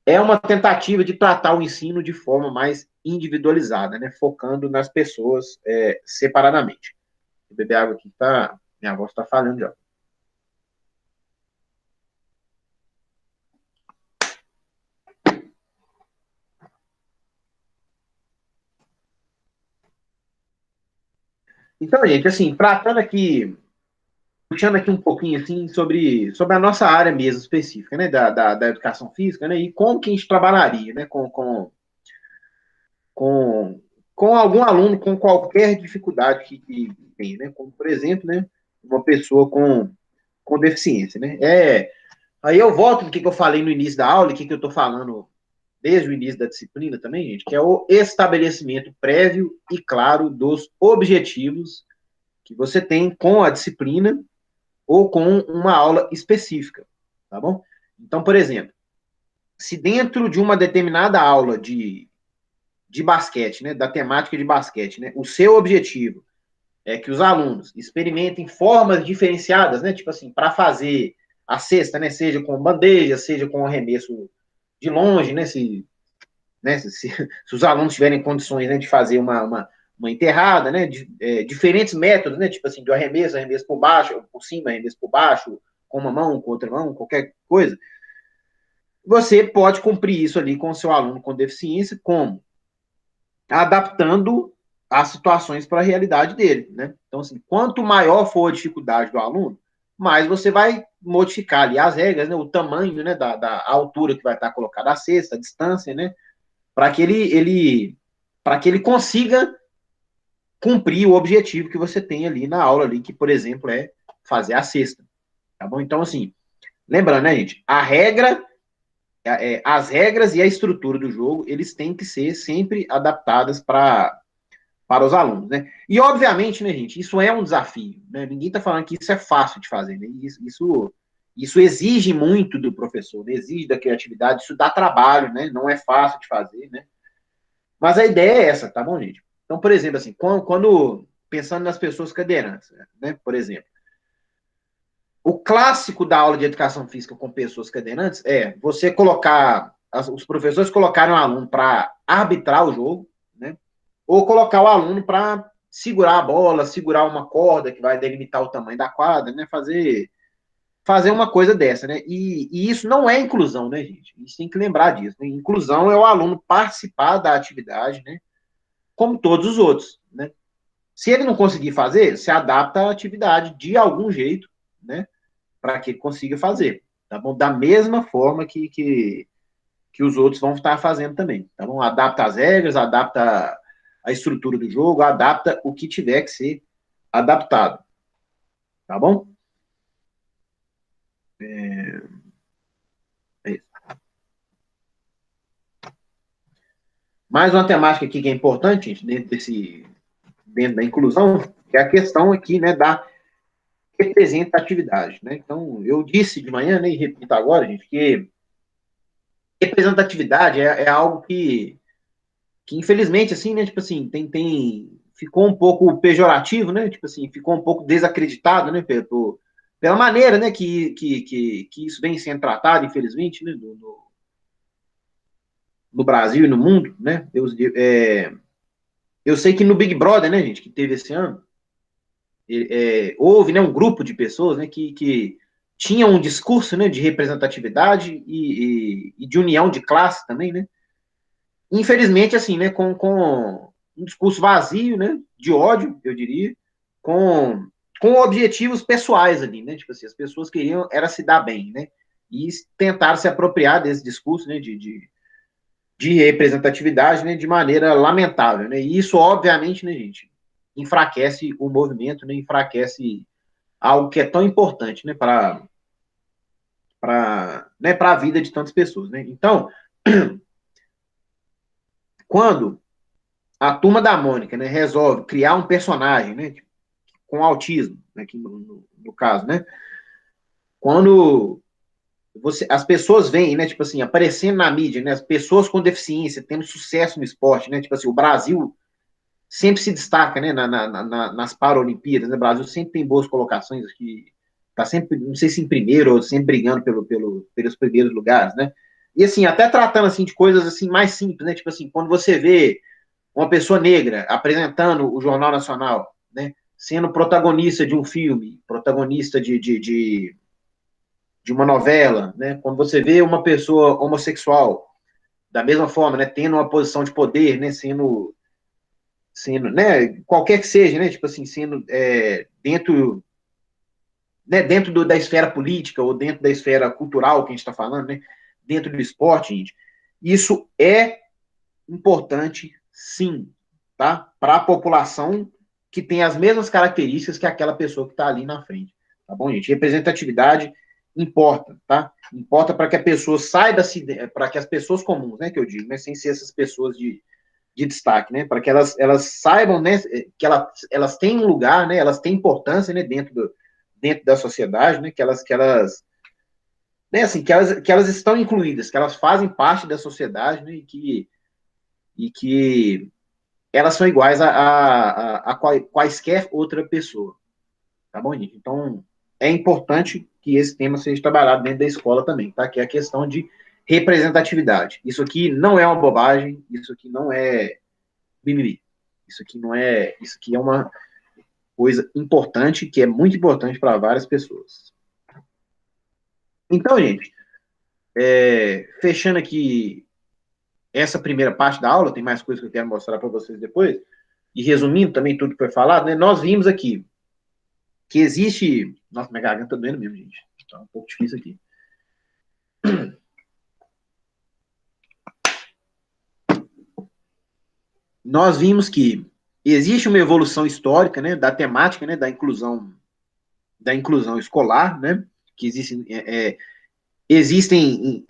É uma tentativa de tratar o ensino de forma mais individualizada, né? Focando nas pessoas separadamente. Vou beber água aqui, tá? Minha voz está falhando já. Então, gente, assim, tratando aqui, puxando aqui um pouquinho, assim, sobre a nossa área mesmo específica, né, da educação física, né, e como que a gente trabalharia, né, com, com algum aluno com qualquer dificuldade que tem, né, como, por exemplo, né, uma pessoa com deficiência, né. Aí eu volto no que eu falei no início da aula, e que eu estou falando desde o início da disciplina também, gente, que é o estabelecimento prévio e claro dos objetivos que você tem com a disciplina ou com uma aula específica, tá bom? Então, por exemplo, se dentro de uma determinada aula de basquete, né, da temática de basquete, né, o seu objetivo é que os alunos experimentem formas diferenciadas, né, tipo assim, para fazer a cesta, né, seja com bandeja, seja com arremesso de longe, né, se os alunos tiverem condições, né, de fazer uma enterrada, né, diferentes métodos, né, tipo assim, de arremesso por baixo, por cima, arremesso por baixo, com uma mão, com outra mão, qualquer coisa, você pode cumprir isso ali com o seu aluno com deficiência, como? Adaptando as situações para a realidade dele, né? Então, assim, quanto maior for a dificuldade do aluno, mais você vai modificar ali as regras, né? O tamanho, né? Da altura que vai estar colocada a cesta, a distância, né? Para que ele consiga cumprir o objetivo que você tem ali na aula ali, que, por exemplo, é fazer a cesta, tá bom? Então, assim, lembrando, né, gente? As regras e a estrutura do jogo, eles têm que ser sempre adaptadas para os alunos, né? E, obviamente, né, gente, isso é um desafio, né? Ninguém está falando que isso é fácil de fazer, né? Isso exige muito do professor, né? Exige da criatividade, isso dá trabalho, né? Não é fácil de fazer, né? Mas a ideia é essa, tá bom, gente? Então, por exemplo, assim, quando pensando nas pessoas cadeirantes, né? Por exemplo, o clássico da aula de educação física com pessoas cadeirantes é você colocar, os professores colocarem o aluno para arbitrar o jogo, né? Ou colocar o aluno para segurar a bola, segurar uma corda que vai delimitar o tamanho da quadra, né? Fazer uma coisa dessa, né? E isso não é inclusão, né, gente? A gente tem que lembrar disso. Né? Inclusão é o aluno participar da atividade, né? Como todos os outros, né? Se ele não conseguir fazer, se adapta à atividade de algum jeito, né? Para que ele consiga fazer, tá bom? Da mesma forma que os outros vão estar fazendo também, tá bom? Adapta as regras, adapta a estrutura do jogo, adapta o que tiver que ser adaptado, tá bom? É isso. Mais uma temática aqui que é importante, gente, dentro da inclusão, é a questão aqui, né, da representatividade, né? Então, eu disse de manhã, né, e repito agora, gente, que representatividade é algo que infelizmente, assim, né, tipo assim, ficou um pouco pejorativo, né, tipo assim, ficou um pouco desacreditado, né, pela maneira, né, que isso vem sendo tratado, infelizmente, né, no Brasil e no mundo, né? Eu sei que no Big Brother, né, gente, que teve esse ano, houve, né, um grupo de pessoas, né, que tinha um discurso, né, de representatividade e de união de classe também, né? Infelizmente, assim, né, com um discurso vazio, né, de ódio, eu diria, com, com objetivos pessoais ali, né? Tipo assim, as pessoas queriam era se dar bem, né? E tentaram se apropriar desse discurso, né, de representatividade, né, de maneira lamentável, né? E isso, obviamente, né, gente, enfraquece o movimento, né, enfraquece algo que é tão importante, né, né, para a vida de tantas pessoas, né? Então, quando a turma da Mônica, né, resolve criar um personagem, né, com autismo, né, aqui no caso, né, quando as pessoas veem, né, tipo assim, aparecendo na mídia, né, as pessoas com deficiência tendo sucesso no esporte, né, tipo assim, o Brasil sempre se destaca, né, nas Paralimpíadas, né, o Brasil sempre tem boas colocações aqui, tá sempre, não sei se em primeiro ou sempre brigando pelos primeiros lugares, né, e assim, até tratando, assim, de coisas, assim, mais simples, né, tipo assim, quando você vê uma pessoa negra apresentando o Jornal Nacional, né, sendo protagonista de um filme, protagonista de uma novela, né, quando você vê uma pessoa homossexual, da mesma forma, né, tendo uma posição de poder, né, sendo, né, qualquer que seja, né, tipo assim, sendo dentro, né, da esfera política ou dentro da esfera cultural que a gente está falando, né, dentro do esporte, gente, isso é importante, sim, tá, para a população que tem as mesmas características que aquela pessoa que está ali na frente, tá bom, gente? Representatividade importa, tá? Importa para que a pessoa saiba se, para que as pessoas comuns, né, que eu digo, né, sem ser essas pessoas de destaque, né, para que elas saibam, né, que elas têm um lugar, né, elas têm importância, né, dentro da sociedade, né, né, assim, que elas estão incluídas, que elas fazem parte da sociedade, né, e que elas são iguais a quaisquer outra pessoa, tá bom, gente? Então, é importante que esse tema seja trabalhado dentro da escola também, tá? Que é a questão de representatividade. Isso aqui não é uma bobagem, isso aqui não é mimimi. Isso aqui é uma coisa importante, que é muito importante para várias pessoas. Então, gente, fechando aqui essa primeira parte da aula, tem mais coisas que eu quero mostrar para vocês depois, e resumindo também tudo que foi falado, né, nós vimos aqui que existe... Nossa, minha garganta tá doendo mesmo, gente. Tá um pouco difícil aqui. Nós vimos que existe uma evolução histórica, né, da temática, né, da inclusão escolar, né, que existem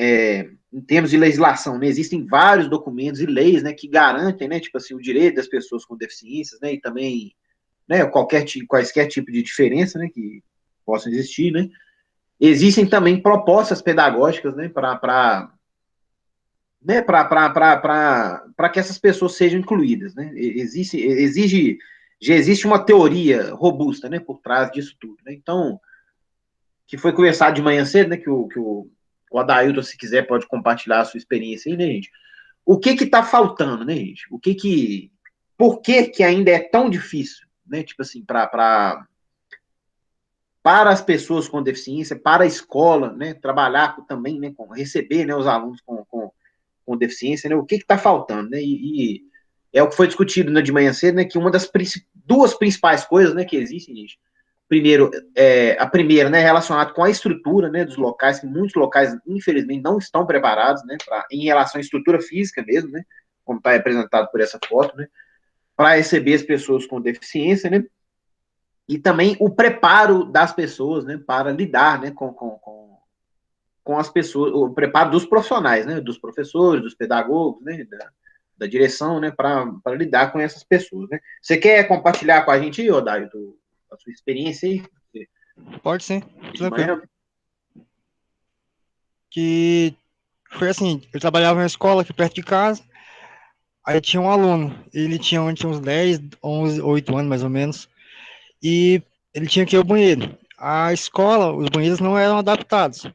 em termos de legislação, né, existem vários documentos e leis, né, que garantem, né, tipo assim, o direito das pessoas com deficiências, né, e também, né, quaisquer tipo de diferença, né, que possam existir, né. Existem também propostas pedagógicas, né, para né, para que essas pessoas sejam incluídas, né? Já existe uma teoria robusta, né, por trás disso tudo, né? Então, que foi conversado de manhã cedo, né, o Adailton, se quiser, pode compartilhar a sua experiência aí, né, gente? O que está faltando, né, gente? Por que ainda é tão difícil, né, tipo assim, para as pessoas com deficiência, para a escola, né, trabalhar também, né, receber, né, os alunos com deficiência, né, o que está faltando, né, e é o que foi discutido, né, de manhã cedo, né, que uma das duas principais coisas, né, que existem, gente, primeiro, a primeira, né, relacionada com a estrutura, né, dos locais, que muitos locais, infelizmente, não estão preparados, né, em relação à estrutura física mesmo, né, como está representado por essa foto, né, para receber as pessoas com deficiência, né, e também o preparo das pessoas, né, para lidar, né, com as pessoas, o preparo dos profissionais, né, dos professores, dos pedagogos, né, da direção, né, para lidar com essas pessoas, né. Você quer compartilhar com a gente aí, Odaio, a sua experiência aí? Pode sim, De manhã? Que foi assim, eu trabalhava na escola aqui perto de casa, aí tinha um aluno, ele tinha uns 10, 11, 8 anos mais ou menos, e ele tinha que ir ao banheiro. A escola, os banheiros não eram adaptados.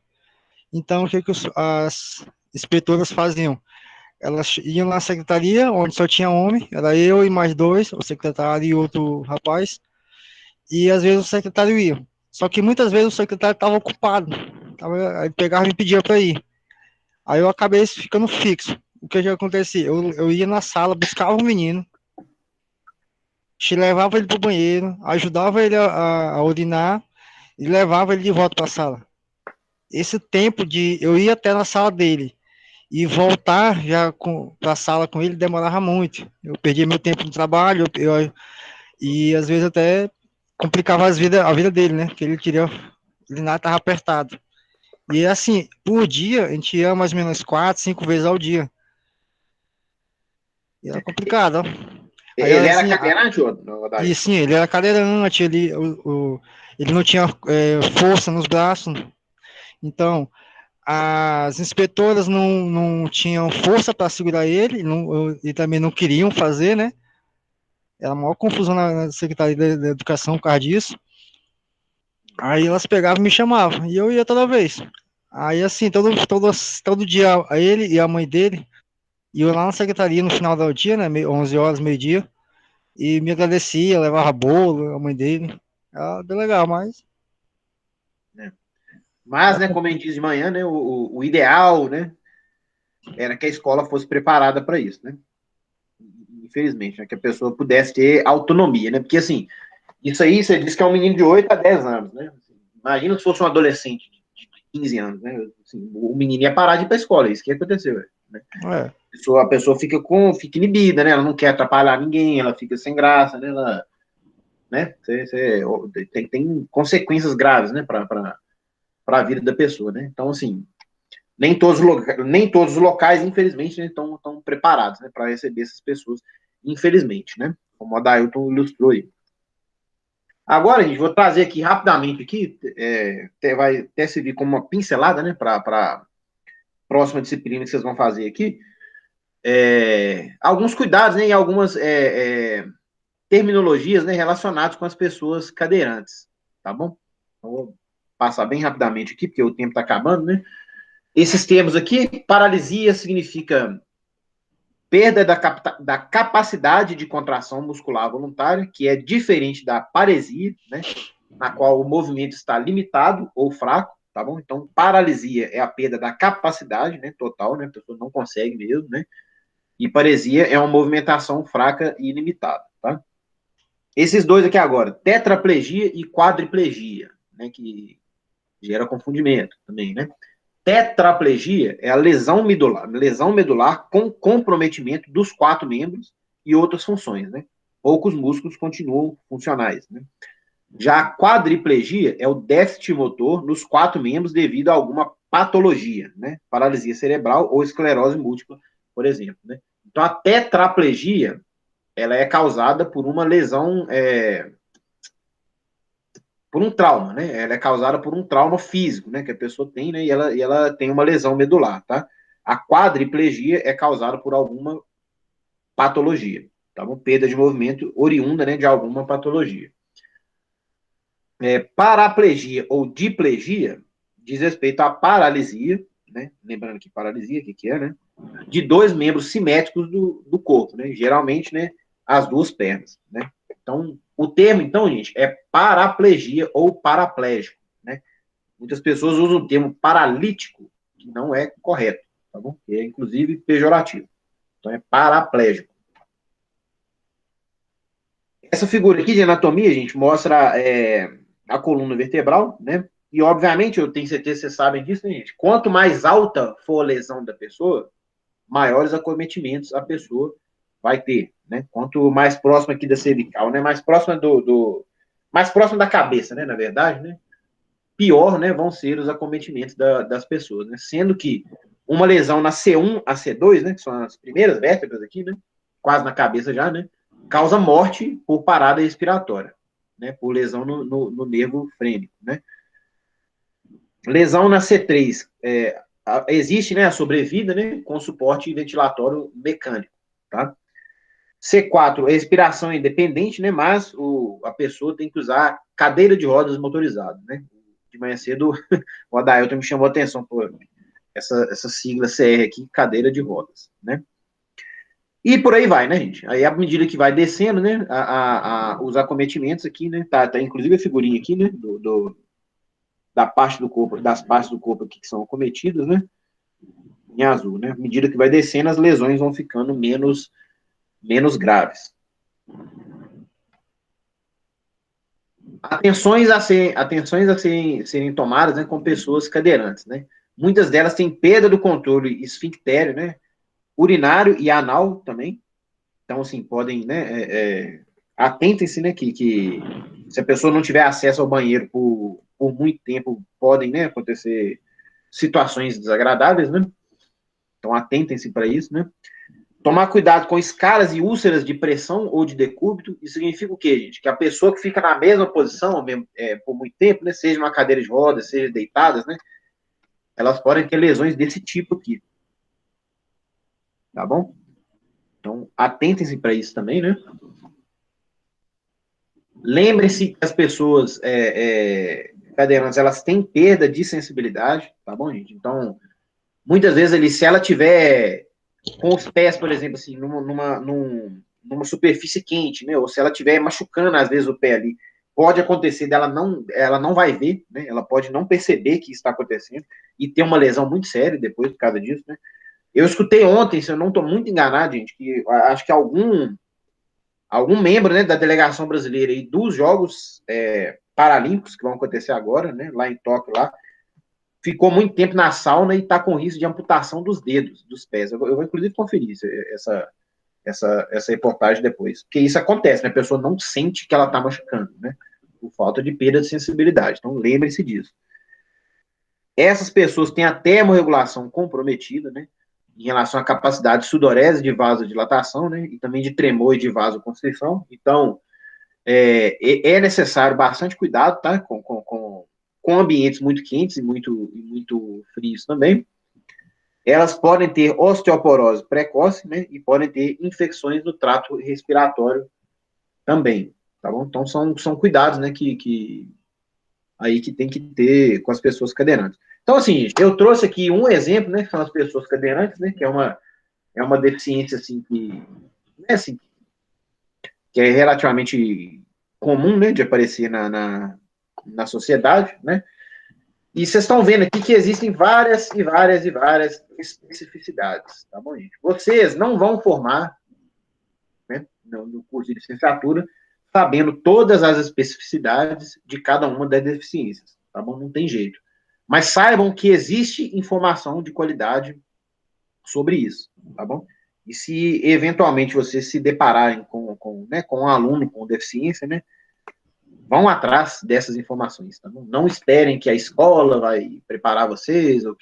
Então, o que as inspetoras faziam? elas iam na secretaria, onde só tinha homem, era eu e mais dois, o secretário e outro rapaz, e às vezes o secretário ia. Só que muitas vezes o secretário estava ocupado, aí pegava e me pedia para ir. Aí eu acabei ficando fixo. O que já acontecia? Eu ia na sala, buscava o menino, levava ele para o banheiro, ajudava ele a urinar e levava ele de volta para a sala. Esse tempo de eu ir até na sala dele e voltar já para a sala com ele demorava muito. Eu perdia meu tempo no trabalho, e às vezes até complicava a vida dele, né? Porque ele queria, ele nada estava apertado. E assim, por dia, a gente ia mais ou menos 4, 5 vezes ao dia. E era complicado, ó. Aí, Ele era assim, cadeirante, e Odair? sim, ele era cadeirante, ele não tinha força nos braços. Então, as inspetoras não tinham força para segurar ele, e também não queriam fazer, né? Era a maior confusão na Secretaria da Educação por causa disso. Aí elas pegavam e me chamavam, e eu ia toda vez. Aí, assim, todo dia, ele e a mãe dele iam lá na secretaria no final do dia, né? 11 horas, meio-dia, e me agradecia, levava bolo, a mãe dele. Era bem legal, mas. Mas, né, como a gente diz de manhã, né, o ideal, né, era que a escola fosse preparada para isso, né? Infelizmente, né, que a pessoa pudesse ter autonomia, né? Porque, assim, isso aí, você disse que é um menino de 8 a 10 anos, né? Imagina se fosse um adolescente de 15 anos, né? Assim, o menino ia parar de ir para a escola, isso que aconteceu, né? É. A pessoa fica inibida, né? Ela não quer atrapalhar ninguém, ela fica sem graça, né? Ela, né? Tem consequências graves, né? Para a vida da pessoa, né? Então, assim, nem todos os locais, infelizmente, estão preparados, né, para receber essas pessoas, infelizmente, né? Como o Adailton ilustrou aí. Agora, gente, vou trazer aqui rapidamente aqui, vai até servir como uma pincelada, né, para a próxima disciplina que vocês vão fazer aqui. Alguns cuidados, né, e algumas terminologias, né, relacionadas com as pessoas cadeirantes, tá bom? Então, vou passar bem rapidamente aqui, porque o tempo está acabando, né? Esses termos aqui, paralisia significa perda da capacidade de contração muscular voluntária, que é diferente da paresia, né, na qual o movimento está limitado ou fraco, tá bom? Então, paralisia é a perda da capacidade, né, total, né, a pessoa não consegue mesmo, né? E paresia é uma movimentação fraca e limitada, tá? Esses dois aqui agora, tetraplegia e quadriplegia, né, que gera confundimento também, né? Tetraplegia é a lesão medular com comprometimento dos 4 membros e outras funções, né? Poucos músculos continuam funcionais, né? Já a quadriplegia é o déficit motor nos 4 membros devido a alguma patologia, né? Paralisia cerebral ou esclerose múltipla, por exemplo, né? Então, a tetraplegia, ela é causada por uma lesão, por um trauma, né? Ela é causada por um trauma físico, né? Que a pessoa tem, né? E ela tem uma lesão medular, tá? A quadriplegia é causada por alguma patologia, tá bom? Perda de movimento oriunda, né, de alguma patologia. Paraplegia ou diplegia diz respeito à paralisia, né? Lembrando que paralisia, o que é, né? De 2 membros simétricos do corpo, né? Geralmente, né? As 2 pernas, né? Então, o termo, então, gente, é paraplegia ou paraplégico, né? Muitas pessoas usam o termo paralítico, que não é correto, tá bom? É, inclusive, pejorativo. Então, é paraplégico. Essa figura aqui de anatomia, gente, mostra a coluna vertebral, né? E, obviamente, eu tenho certeza que vocês sabem disso, né, gente? Quanto mais alta for a lesão da pessoa, maiores acometimentos a pessoa vai ter, né? Quanto mais próximo aqui da cervical, né? Mais próximo mais próximo da cabeça, né? Na verdade, né? Pior, né? Vão ser os acometimentos das pessoas, né? Sendo que uma lesão na C1 a C2, né? Que são as primeiras vértebras aqui, né? Quase na cabeça já, né? Causa morte por parada respiratória, né? Por lesão no nervo frênico, né? Lesão na C3, existe, né, a sobrevida, né, com suporte ventilatório mecânico, tá? C4, respiração independente, né, mas a pessoa tem que usar cadeira de rodas motorizada, né? De manhã cedo, o Adailton me chamou a atenção por essa sigla CR aqui, cadeira de rodas, né? E por aí vai, né, gente? Aí, à medida que vai descendo, né, os acometimentos aqui, né, tá inclusive a figurinha aqui, né, da parte do corpo, das partes do corpo aqui que são acometidas, né, em azul, né? À medida que vai descendo, as lesões vão ficando menos graves. Atenções a serem tomadas, né, com pessoas cadeirantes, né? Muitas delas têm perda do controle esfinctério, né? Urinário e anal também. Então, assim, podem, né? Atentem-se, né? Que se a pessoa não tiver acesso ao banheiro por muito tempo, podem, né? Acontecer situações desagradáveis, né? Então, atentem-se para isso, né? Tomar cuidado com escaras e úlceras de pressão ou de decúbito. Isso significa o quê, gente? Que a pessoa que fica na mesma posição por muito tempo, né, seja uma cadeira de rodas, seja deitadas, né, elas podem ter lesões desse tipo aqui. Tá bom? Então, atentem-se para isso também, né? Lembre-se que as pessoas cadeirantes, elas têm perda de sensibilidade, tá bom, gente? Então, muitas vezes, se ela tiver com os pés, por exemplo, assim, numa superfície quente, né? Ou se ela estiver machucando, às vezes, o pé ali, pode acontecer ela não vai ver, né? Ela pode não perceber que isso está acontecendo e ter uma lesão muito séria depois por causa disso, né? Eu escutei ontem, se eu não estou muito enganado, gente, que acho que algum membro, né, da delegação brasileira e dos Jogos Paralímpicos que vão acontecer agora, né, lá em Tóquio, lá, ficou muito tempo na sauna e está com risco de amputação dos dedos, dos pés. Eu vou inclusive conferir essa reportagem depois. Porque isso acontece, né? A pessoa não sente que ela está machucando, né? Por falta de perda de sensibilidade. Então, lembre-se disso. Essas pessoas têm a termorregulação comprometida, né? Em relação à capacidade de sudorese de vasodilatação, né? E também de tremor e de vasoconstrição. Então, é necessário bastante cuidado, tá? Com ambientes muito quentes e muito frios também. Elas podem ter osteoporose precoce, né? E podem ter infecções no trato respiratório também, tá bom? Então, são cuidados, né? Aí que tem que ter com as pessoas cadeirantes. Então, assim, eu trouxe aqui um exemplo, né? Que são as pessoas cadeirantes, né? Que é uma deficiência, assim, né, assim, que é relativamente comum, né? De aparecer na sociedade, né? E vocês estão vendo aqui que existem várias e várias e várias especificidades, tá bom, gente? Vocês não vão formar, né, no curso de licenciatura sabendo todas as especificidades de cada uma das deficiências, tá bom? Não tem jeito. Mas saibam que existe informação de qualidade sobre isso, tá bom? E se eventualmente vocês se depararem com um aluno com deficiência, né, vão atrás dessas informações, tá bom? Não esperem que a escola vai preparar vocês ou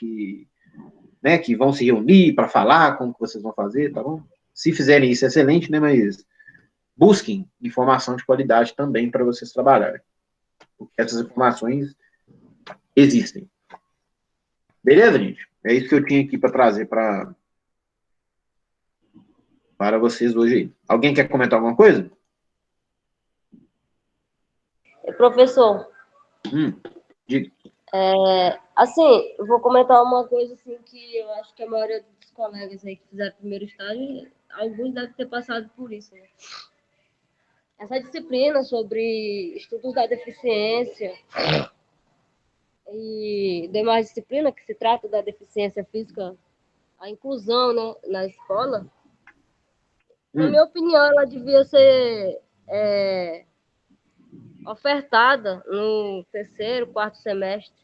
né, que vão se reunir para falar como que vocês vão fazer, tá bom? Se fizerem isso, é excelente, né, mas busquem informação de qualidade também para vocês trabalharem. Porque essas informações existem. Beleza, gente? É isso que eu tinha aqui para trazer para vocês hoje aí. Alguém quer comentar alguma coisa? Professor, Diga. assim, eu vou comentar uma coisa assim que eu acho que a maioria dos colegas aí que fizeram primeiro estágio, alguns devem ter passado por isso, né? Essa disciplina sobre estudos da deficiência e demais disciplinas que se trata da deficiência física, a inclusão, né, na escola, na minha opinião, ela devia ser ofertada no terceiro, quarto semestre,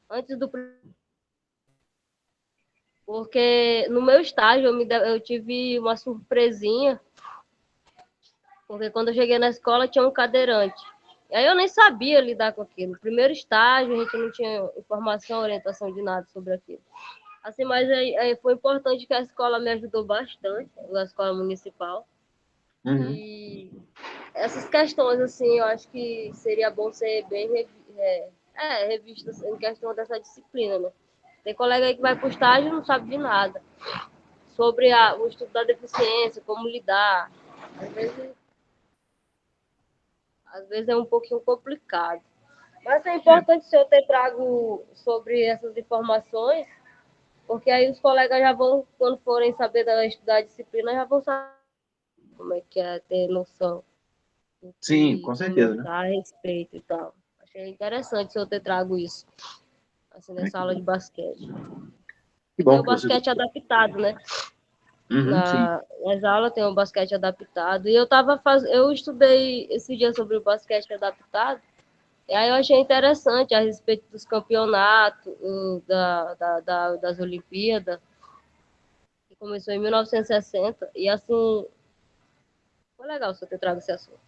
antes do... Porque no meu estágio eu tive uma surpresinha, porque quando eu cheguei na escola tinha um cadeirante. E aí eu nem sabia lidar com aquilo. No primeiro estágio a gente não tinha informação, orientação de nada sobre aquilo. Assim, mas aí foi importante que a escola me ajudou bastante, a escola municipal. E essas questões, assim, eu acho que seria bom ser bem revistas em questão dessa disciplina, né? Tem colega aí que vai para o estágio e não sabe de nada sobre o estudo da deficiência, como lidar. Às vezes é um pouquinho complicado. Mas é importante se eu ter trago sobre essas informações Porque aí os colegas já vão, quando forem saber estudar a disciplina, já vão saber como é que é, ter noção do Sim, que com certeza, né? comentar a respeito e tal. Achei interessante se eu ter trago isso, assim, nessa Que aula bom. de basquete. Que E tem bom o que você basquete gostou. adaptado, né? Sim. Nas aulas tem o basquete adaptado. E eu estudei esse dia sobre o basquete adaptado. E aí eu achei interessante a respeito dos campeonatos, das Olimpíadas, que começou em 1960. E assim, foi legal você ter trago esse assunto.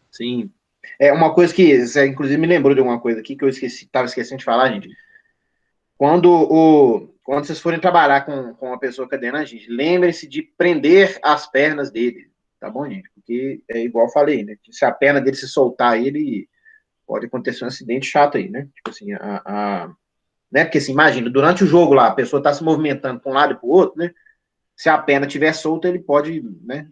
Sim. É uma coisa que você, inclusive, me lembrou de uma coisa aqui que eu estava esquecendo de falar, gente. Quando vocês forem trabalhar com uma pessoa cadeirante, gente, lembrem-se de prender as pernas dele, tá bom, gente? Porque é igual eu falei, né? Se a perna dele se soltar, ele pode acontecer um acidente chato aí, né? Tipo assim, né? Porque assim, imagina, durante o jogo lá, a pessoa está se movimentando para um lado e para o outro, né? Se a perna estiver solta, ele pode, né?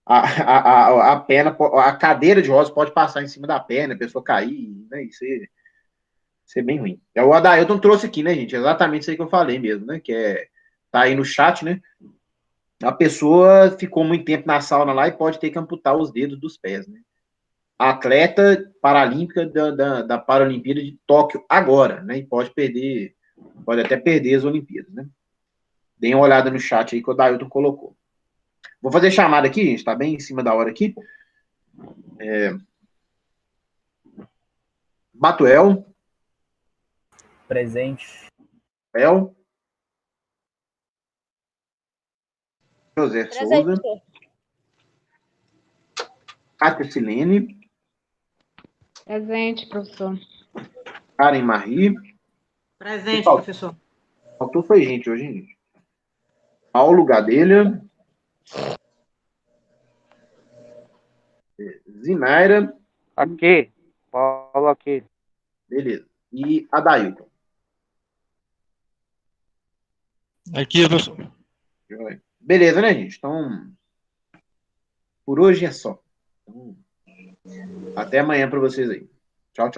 A perna, a cadeira de rodas pode passar em cima da perna, a pessoa cair, né? Isso é bem ruim. O Adailton trouxe aqui, né, gente? Exatamente isso aí que eu falei mesmo, né? Tá aí no chat, né? A pessoa ficou muito tempo na sauna lá e pode ter que amputar os dedos dos pés, né? A atleta paralímpica da Paralimpíada de Tóquio agora, né? E pode até perder as Olimpíadas, né? Deem uma olhada no chat aí que o Adailton colocou. Vou fazer chamada aqui, gente, tá bem em cima da hora aqui. Batuel, Presente. El, José Presente, Souza, Cátia Silene, Presente, professor. Karen Marie. Presente, professor. Faltou foi gente hoje, gente. Paulo Gadelha, Zinaira. Aqui, Paulo aqui. Beleza. E Adailton. Aqui, professor. Beleza, né, gente? Então, por hoje é só. Então, até amanhã para vocês aí. Tchau, tchau.